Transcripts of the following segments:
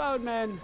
bone men.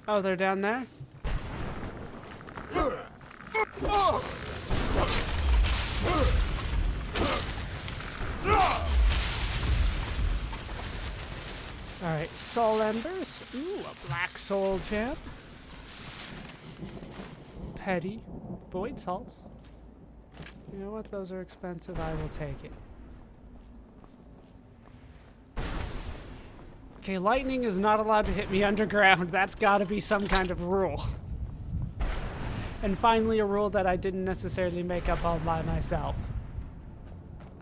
Oh, they're down there? Alright, soul embers. Ooh, a black soul gem. Petty. Void salts. You know what? Those are expensive. I will take it. Okay, lightning is not allowed to hit me underground. That's gotta be some kind of rule. And finally, a rule that I didn't necessarily make up all by myself.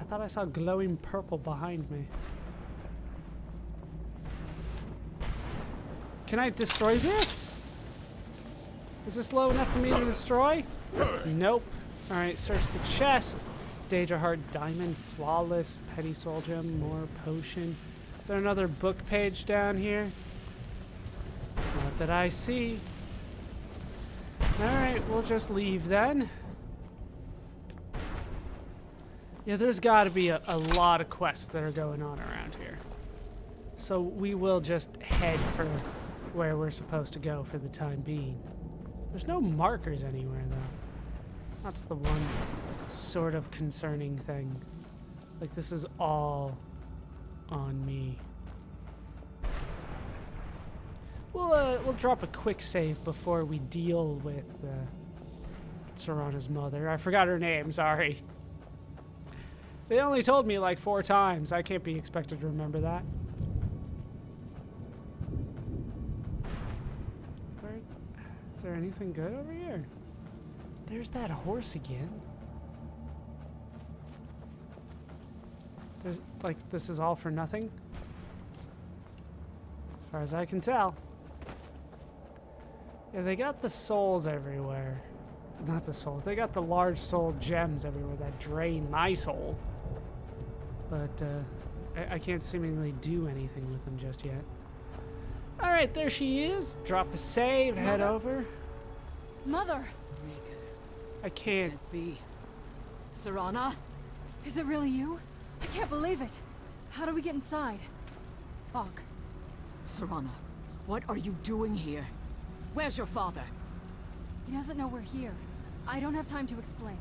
I thought I saw glowing purple behind me. Can I destroy this? Is this low enough for me to destroy? Nope. Alright, search the chest. Daedra Heart, Diamond, Flawless, Petty Soul Gem, more potion. Is there another book page down here? Not that I see. Alright, we'll just leave then. Yeah, there's gotta be a lot of quests that are going on around here. So we will just head for where we're supposed to go for the time being. There's no markers anywhere, though. That's the one sort of concerning thing. Like, this is all on me. We'll drop a quick save before we deal with Serana's mother. I forgot her name, sorry. They only told me like 4 times. I can't be expected to remember that. Is there anything good over here? There's that horse again. There's, like, this is all for nothing? As far as I can tell. Yeah, they got the souls everywhere. Not the souls. They got the large soul gems everywhere that drain my soul. But, I can't seemingly do anything with them just yet. Alright, there she is. Drop a save, Mother? Head over. Mother! I can't be. Serana? Is it really you? I can't believe it. How do we get inside? Fuck. Serana, what are you doing here? Where's your father? He doesn't know we're here. I don't have time to explain.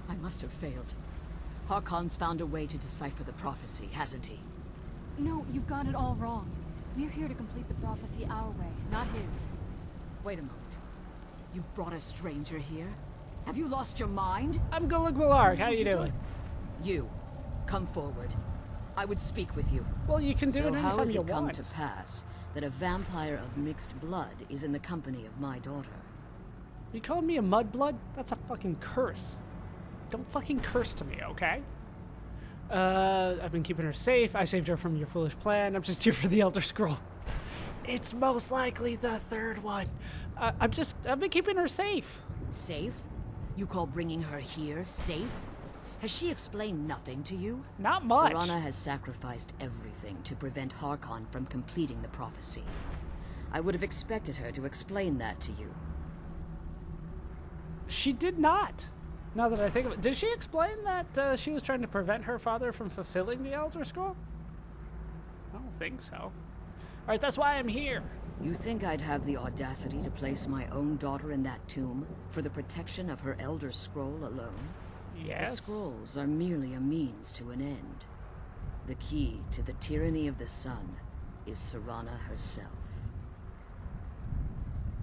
I must have failed. Harkon's found a way to decipher the prophecy, hasn't he? No, you've got it all wrong. We're here to complete the prophecy our way, not his. Wait a moment. You've brought a stranger here? Have you lost your mind? I'm Gulag Malark. How you doing? You, come forward. I would speak with you. Well, you can do it anytime you want. So how has it come to pass that a vampire of mixed blood is in the company of my daughter? You calling me a mudblood? That's a fucking curse. Don't fucking curse to me, okay? I've been keeping her safe. I saved her from your foolish plan. I'm just here for the Elder Scroll. It's most likely the third one. I've been keeping her safe. Safe? You call bringing her here safe? Has she explained nothing to you? Not much. Serana has sacrificed everything to prevent Harkon from completing the prophecy. I would have expected her to explain that to you. She did not. Now that I think of it, did she explain that she was trying to prevent her father from fulfilling the Elder Scroll? I don't think so. All right, that's why I'm here. You think I'd have the audacity to place my own daughter in that tomb for the protection of her Elder Scroll alone? Yes. The scrolls are merely a means to an end. The key to the tyranny of the sun is Serana herself.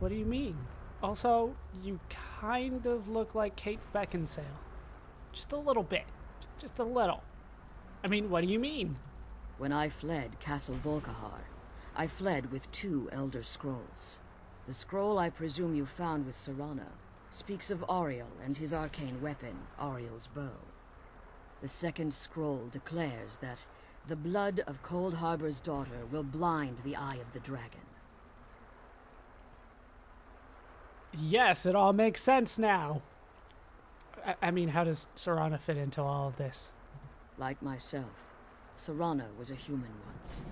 What do you mean? Also, you kind of look like Kate Beckinsale. Just a little bit. Just a little. I mean, what do you mean? When I fled Castle Volkihar, I fled with 2 Elder Scrolls. The scroll I presume you found with Serana speaks of Auriel and his arcane weapon, Auriel's bow. The second scroll declares that the blood of Cold Harbor's daughter will blind the eye of the dragon. Yes, it all makes sense now. I mean, how does Serana fit into all of this? Like myself, Serana was a human once.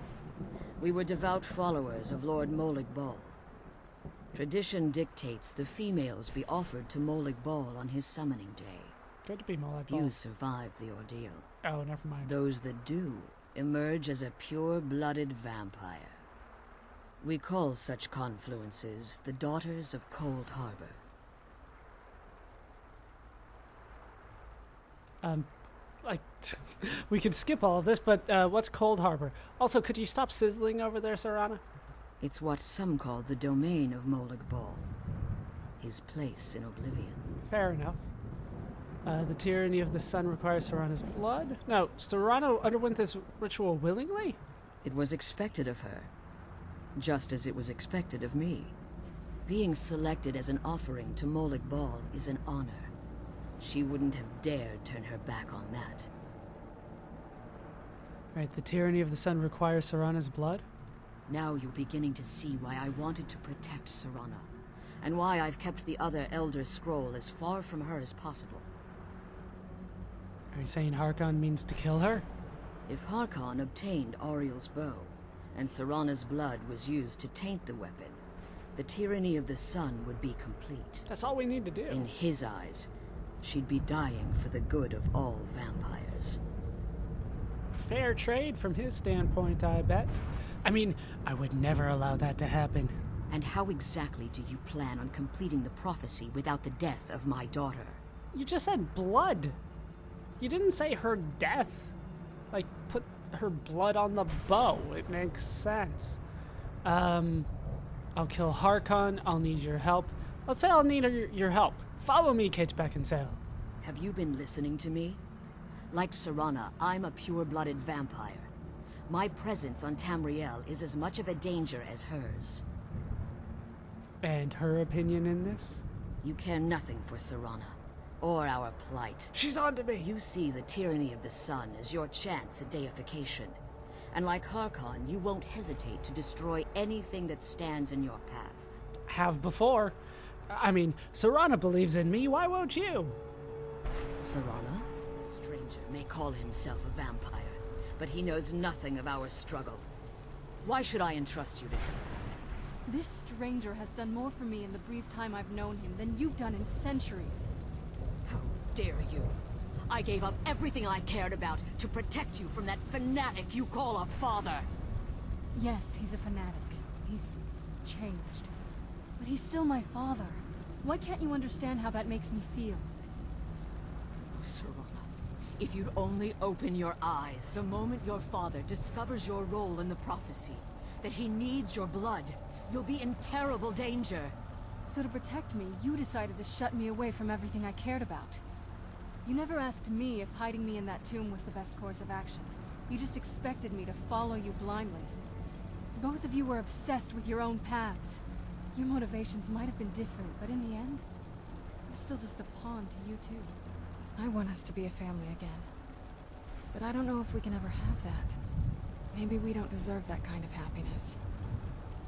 We were devout followers of Lord Molig Bal. Tradition dictates the females be offered to Molig Bal on his summoning day. Good to be Molig Bal. Few survived the ordeal. Oh, never mind. Those that do emerge as a pure-blooded vampire. We call such confluences the Daughters of Cold Harbor. Like, we could skip all of this, but what's Cold Harbor? Also, could you stop sizzling over there, Serana? It's what some call the domain of Molag Bal. His place in oblivion. Fair enough. The tyranny of the sun requires Serana's blood? No, Serana underwent this ritual willingly? It was expected of her, just as it was expected of me. Being selected as an offering to Molag Bal is an honor. She wouldn't have dared turn her back on that. Right, the tyranny of the sun requires Serana's blood? Now you're beginning to see why I wanted to protect Serana, and why I've kept the other Elder Scroll as far from her as possible. Are you saying Harkon means to kill her? If Harkon obtained Ariel's bow, and Serana's blood was used to taint the weapon, the tyranny of the sun would be complete. That's all we need to do. In his eyes, she'd be dying for the good of all vampires. Fair trade from his standpoint, I bet. I mean, I would never allow that to happen. And how exactly do you plan on completing the prophecy without the death of my daughter? You just said blood. You didn't say her death. Like, put her blood on the bow. It makes sense. I'll kill Harkon. I'll need your help. Let's say I'll need your help. Follow me, Kate Beckinsale. Have you been listening to me? Like Serana, I'm a pure-blooded vampire. My presence on Tamriel is as much of a danger as hers. And her opinion in this? You care nothing for Serana, or our plight. She's on to me. You see the tyranny of the sun as your chance at deification. And like Harkon, you won't hesitate to destroy anything that stands in your path. Have before. I mean, Serana believes in me. Why won't you? Serana? The stranger may call himself a vampire, but he knows nothing of our struggle. Why should I entrust you to him? This stranger has done more for me in the brief time I've known him than you've done in centuries. How dare you? I gave up everything I cared about to protect you from that fanatic you call a father. Yes, he's a fanatic. He's changed. But he's still my father. Why can't you understand how that makes me feel? Oh, Serana, if you'd only open your eyes. The moment your father discovers your role in the prophecy, that he needs your blood, you'll be in terrible danger. So to protect me, you decided to shut me away from everything I cared about. You never asked me if hiding me in that tomb was the best course of action. You just expected me to follow you blindly. Both of you were obsessed with your own paths. Your motivations might have been different, but in the end, I'm still just a pawn to you two. I want us to be a family again. But I don't know if we can ever have that. Maybe we don't deserve that kind of happiness.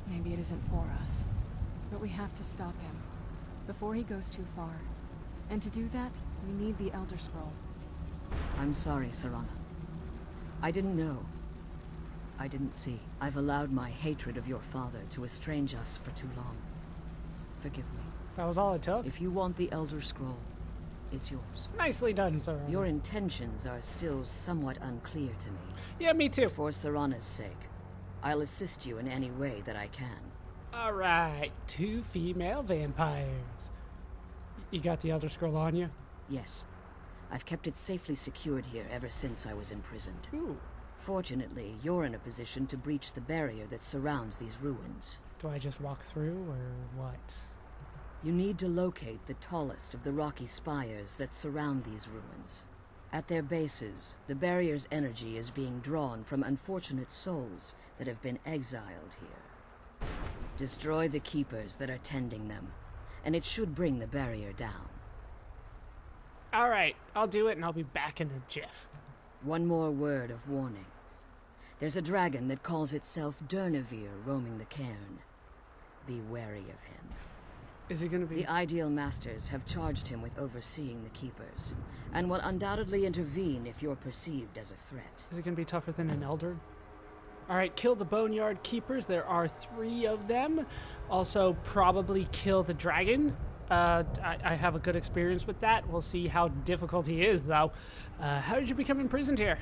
Maybe it isn't for us. But we have to stop him, before he goes too far. And to do that, we need the Elder Scroll. I'm sorry, Serana. I didn't know. I didn't see. I've allowed my hatred of your father to estrange us for too long. Forgive me. That was all it took? If you want the Elder Scroll, it's yours. Nicely done, Serana. Your intentions are still somewhat unclear to me. Yeah, me too. For Serana's sake, I'll assist you in any way that I can. Alright, 2 female vampires. You got the Elder Scroll on you? Yes. I've kept it safely secured here ever since I was imprisoned. Ooh. Fortunately, you're in a position to breach the barrier that surrounds these ruins. Do I just walk through, or what? You need to locate the tallest of the rocky spires that surround these ruins. At their bases, the barrier's energy is being drawn from unfortunate souls that have been exiled here. Destroy the keepers that are tending them, and it should bring the barrier down. Alright, I'll do it and I'll be back in a jiff. One more word of warning. There's a dragon that calls itself Durnevere roaming the cairn. Be wary of him. Is he gonna be... The Ideal Masters have charged him with overseeing the Keepers, and will undoubtedly intervene if you're perceived as a threat. Is it gonna be tougher than an Elder? Alright, kill the Boneyard Keepers. There are 3 of them. Also, probably kill the dragon. I have a good experience with that. We'll see how difficult he is, though. How did you become imprisoned here?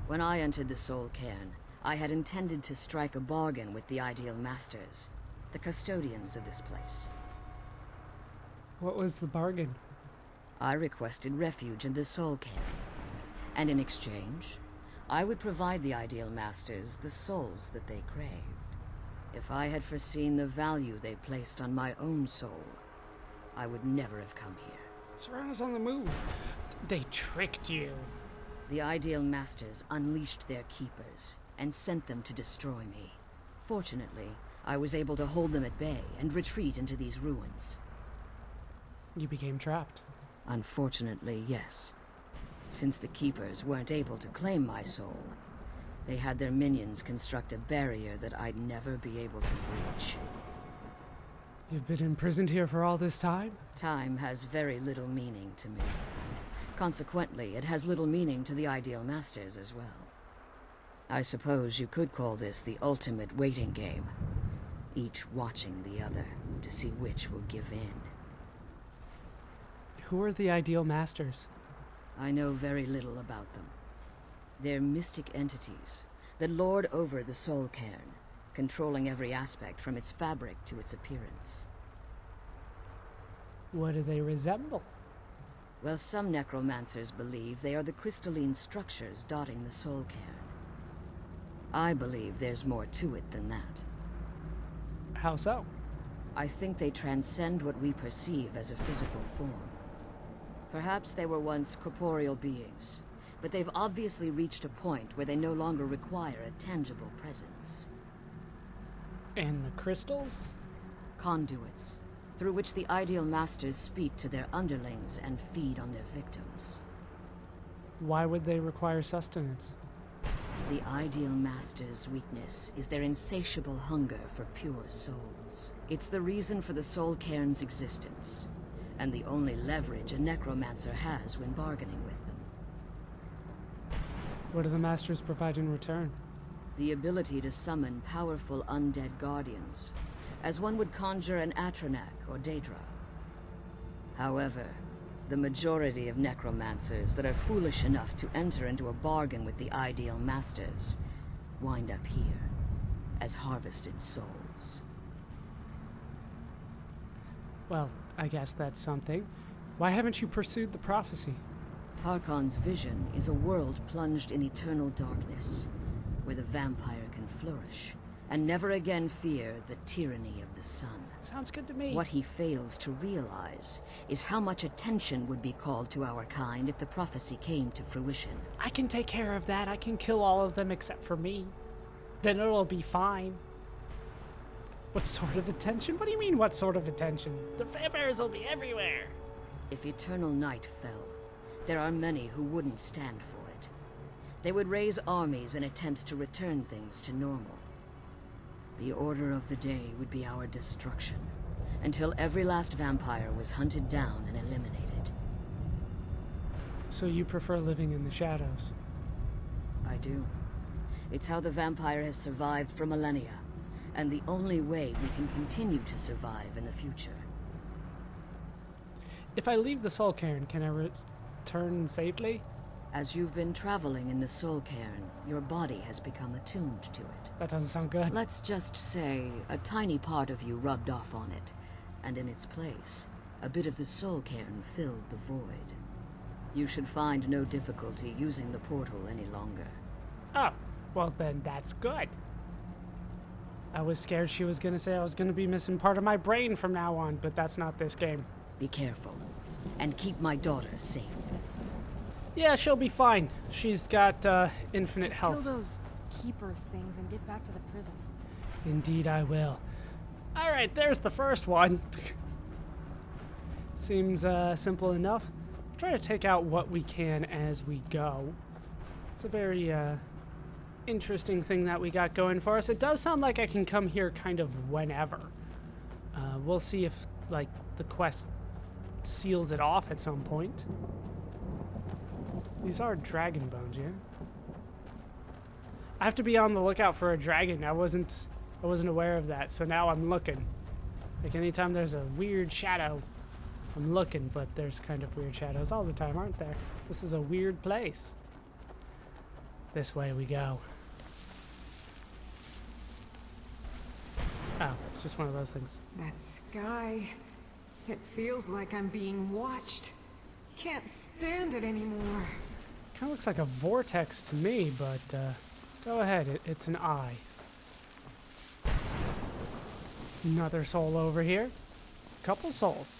When I entered the Soul Cairn, I had intended to strike a bargain with the Ideal Masters, the custodians of this place. What was the bargain? I requested refuge in the Soul Cairn, and in exchange, I would provide the Ideal Masters the souls that they craved. If I had foreseen the value they placed on my own soul, I would never have come here. Serana's on the move. They tricked you. The Ideal Masters unleashed their keepers and sent them to destroy me. Fortunately, I was able to hold them at bay and retreat into these ruins. You became trapped. Unfortunately, yes. Since the Keepers weren't able to claim my soul, they had their minions construct a barrier that I'd never be able to breach. You've been imprisoned here for all this time? Time has very little meaning to me. Consequently, it has little meaning to the Ideal Masters as well. I suppose you could call this the ultimate waiting game, each watching the other to see which will give in. Who are the Ideal Masters? I know very little about them. They're mystic entities that lord over the Soul Cairn, controlling every aspect from its fabric to its appearance. What do they resemble? Well, some necromancers believe they are the crystalline structures dotting the Soul Cairn. I believe there's more to it than that. How so? I think they transcend what we perceive as a physical form. Perhaps they were once corporeal beings, but they've obviously reached a point where they no longer require a tangible presence. And the crystals? Conduits, through which the Ideal Masters speak to their underlings and feed on their victims. Why would they require sustenance? The Ideal Masters' weakness is their insatiable hunger for pure souls. It's the reason for the Soul Cairn's existence, and the only leverage a necromancer has when bargaining with them. What do the Masters provide in return? The ability to summon powerful undead guardians, as one would conjure an Atronak or Daedra. However, the majority of necromancers that are foolish enough to enter into a bargain with the Ideal Masters wind up here as harvested souls. Well, I guess that's something. Why haven't you pursued the prophecy? Harkon's vision is a world plunged in eternal darkness, where the vampire can flourish, and never again fear the tyranny of the sun. Sounds good to me. What he fails to realize is how much attention would be called to our kind if the prophecy came to fruition. I can take care of that. I can kill all of them except for me. Then it'll be fine. What sort of attention? What do you mean, what sort of attention? The vampires will be everywhere. If eternal night fell, there are many who wouldn't stand for it. They would raise armies in attempts to return things to normal. The order of the day would be our destruction, until every last vampire was hunted down and eliminated. So you prefer living in the shadows? I do. It's how the vampire has survived for millennia, and the only way we can continue to survive in the future. If I leave the Soul Cairn, can I return safely? As you've been traveling in the Soul Cairn, your body has become attuned to it. That doesn't sound good. Let's just say a tiny part of you rubbed off on it, and in its place, a bit of the Soul Cairn filled the void. You should find no difficulty using the portal any longer. Oh, well then that's good. I was scared she was gonna say I was gonna be missing part of my brain from now on, but that's not this game. Be careful, and keep my daughter safe. Yeah, she'll be fine. She's got infinite Let's health. kill those keeper things and get back to the prison. Indeed I will. Alright, there's the first one. Seems simple enough. Try to take out what we can as we go. It's a very interesting thing that we got going for us. It does sound like I can come here kind of whenever. We'll see if like the quest seals it off at some point. These are dragon bones, yeah? I have to be on the lookout for a dragon. I wasn't aware of that, so now I'm looking. Like anytime there's a weird shadow, I'm looking, but there's kind of weird shadows all the time, aren't there? This is a weird place. This way we go. Oh, it's just one of those things. That sky, it feels like I'm being watched. Can't stand it anymore. Kind of looks like a vortex to me, but go ahead, it's an eye. Another soul over here. Couple souls.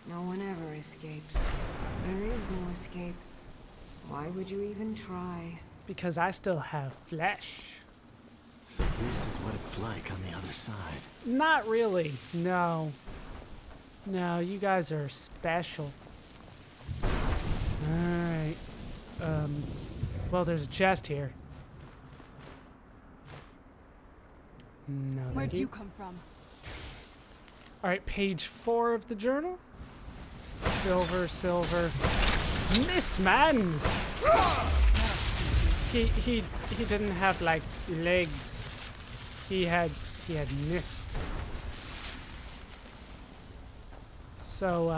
No one ever escapes. There is no escape. Why would you even try? Because I still have flesh. So this is what it's like on the other side. Not really, no. No, you guys are special. Alright. Well, there's a chest here. No, Where'd you come from? Alright, page 4 of the journal. Silver, silver. Mist man! He didn't have like legs. He had mist. So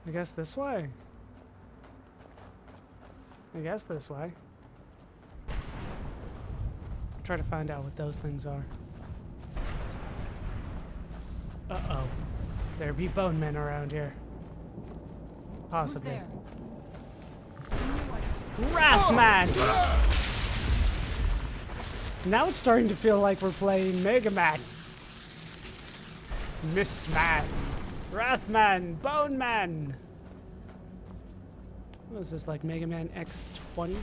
I guess this way. I guess this way. Try to find out what those things are. Uh-oh. There be bone men around here. Possibly. Who's there? Wrathman! Now it's starting to feel like we're playing Mega Man. Mistman. Wrathman. Bone Man. What is this, like Mega Man X20?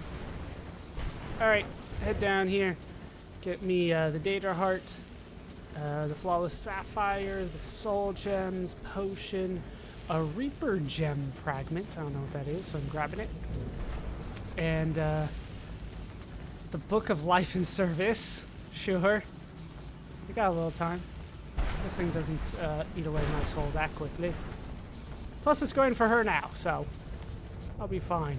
Alright, head down here. Get me the Data Heart, the Flawless Sapphire, the Soul Gems, Potion, a Reaper Gem Fragment. I don't know what that is, so I'm grabbing it. And the Book of Life and Service. Sure. We got a little time. This thing doesn't eat away my soul that quickly. Plus, it's going for her now, so I'll be fine.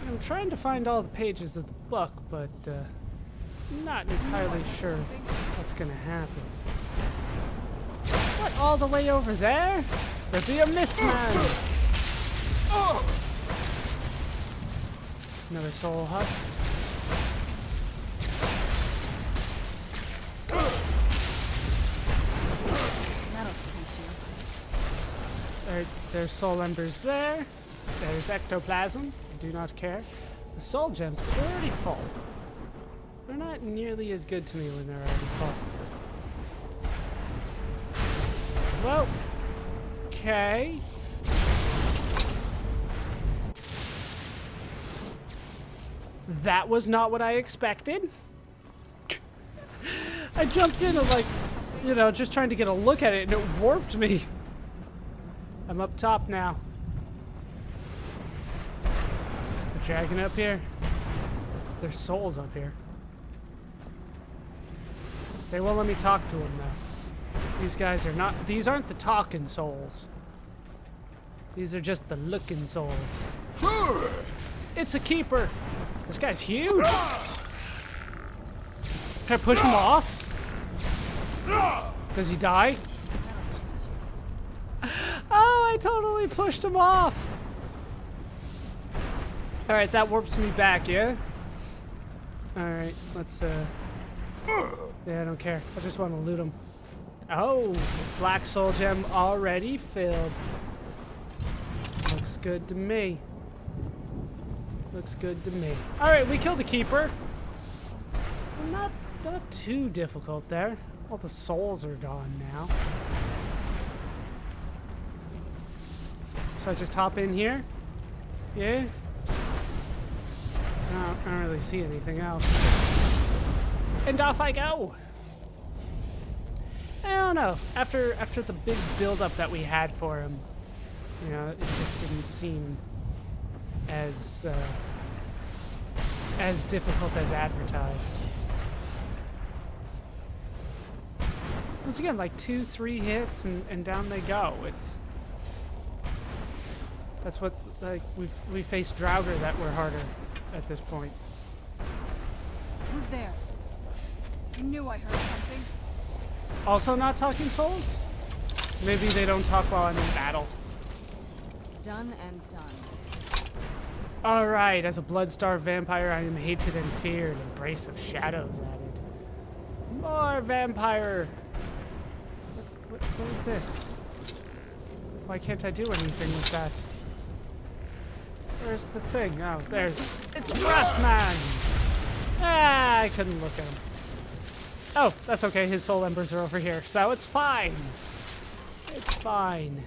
I'm trying to find all the pages of the book, but I'm not entirely sure what's gonna happen. What, all the way over there? There'd be a Mistman! Another soul husk. That'll teach you. There's soul embers there. There's ectoplasm. I do not care. The soul gems are already full. They're not nearly as good to me when they're already full. Well, okay. That was not what I expected. I jumped in and like, you know, just trying to get a look at it and it warped me. I'm up top now. Is the dragon up here? There's souls up here. They won't let me talk to them though. These guys are not, these aren't the talking souls. These are just the looking souls. It's a keeper. This guy's huge. Can I push him off? Does he die? Oh, I totally pushed him off. Alright, that warps me back, yeah? Alright, let's, yeah, I don't care. I just want to loot him. Oh, black soul gem already filled. Looks good to me. Looks good to me. Alright, we killed the keeper. Well, not too difficult there. All the souls are gone now. So I just hop in here? Yeah? I don't really see anything else. And off I go! I don't know. After the big build-up that we had for him, you know, it just didn't seem as difficult as advertised. Once again, like 2-3 hits and down they go. That's what, like, we faced Draugr that were harder at this point. Who's there? I knew I heard something. Also not talking souls? Maybe they don't talk while I'm in battle. Done and done. Alright, as a blood-starved vampire, I am hated and feared. Embrace of shadows added. More vampire! What is this? Why can't I do anything with that? Where's the thing? Oh, there's... It's Wrathman! Ah, I couldn't look at him. Oh, that's okay. His soul embers are over here, so it's fine. It's fine.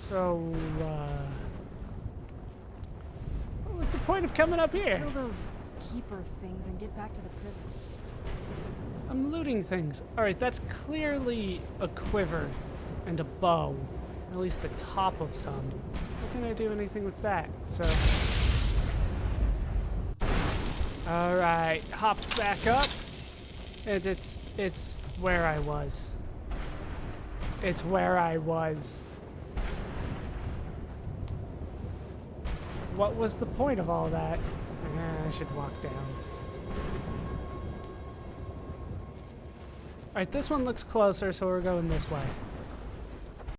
So, what was the point of coming up Let's here? kill those keeper things and get back to the prison. I'm looting things. Alright, that's clearly a quiver and a bow. Or at least the top of some. How can I do anything with that? So... Alright, hopped back up. And it's where I was. It's where I was. What was the point of all that? I should walk down. Alright, this one looks closer, so we're going this way.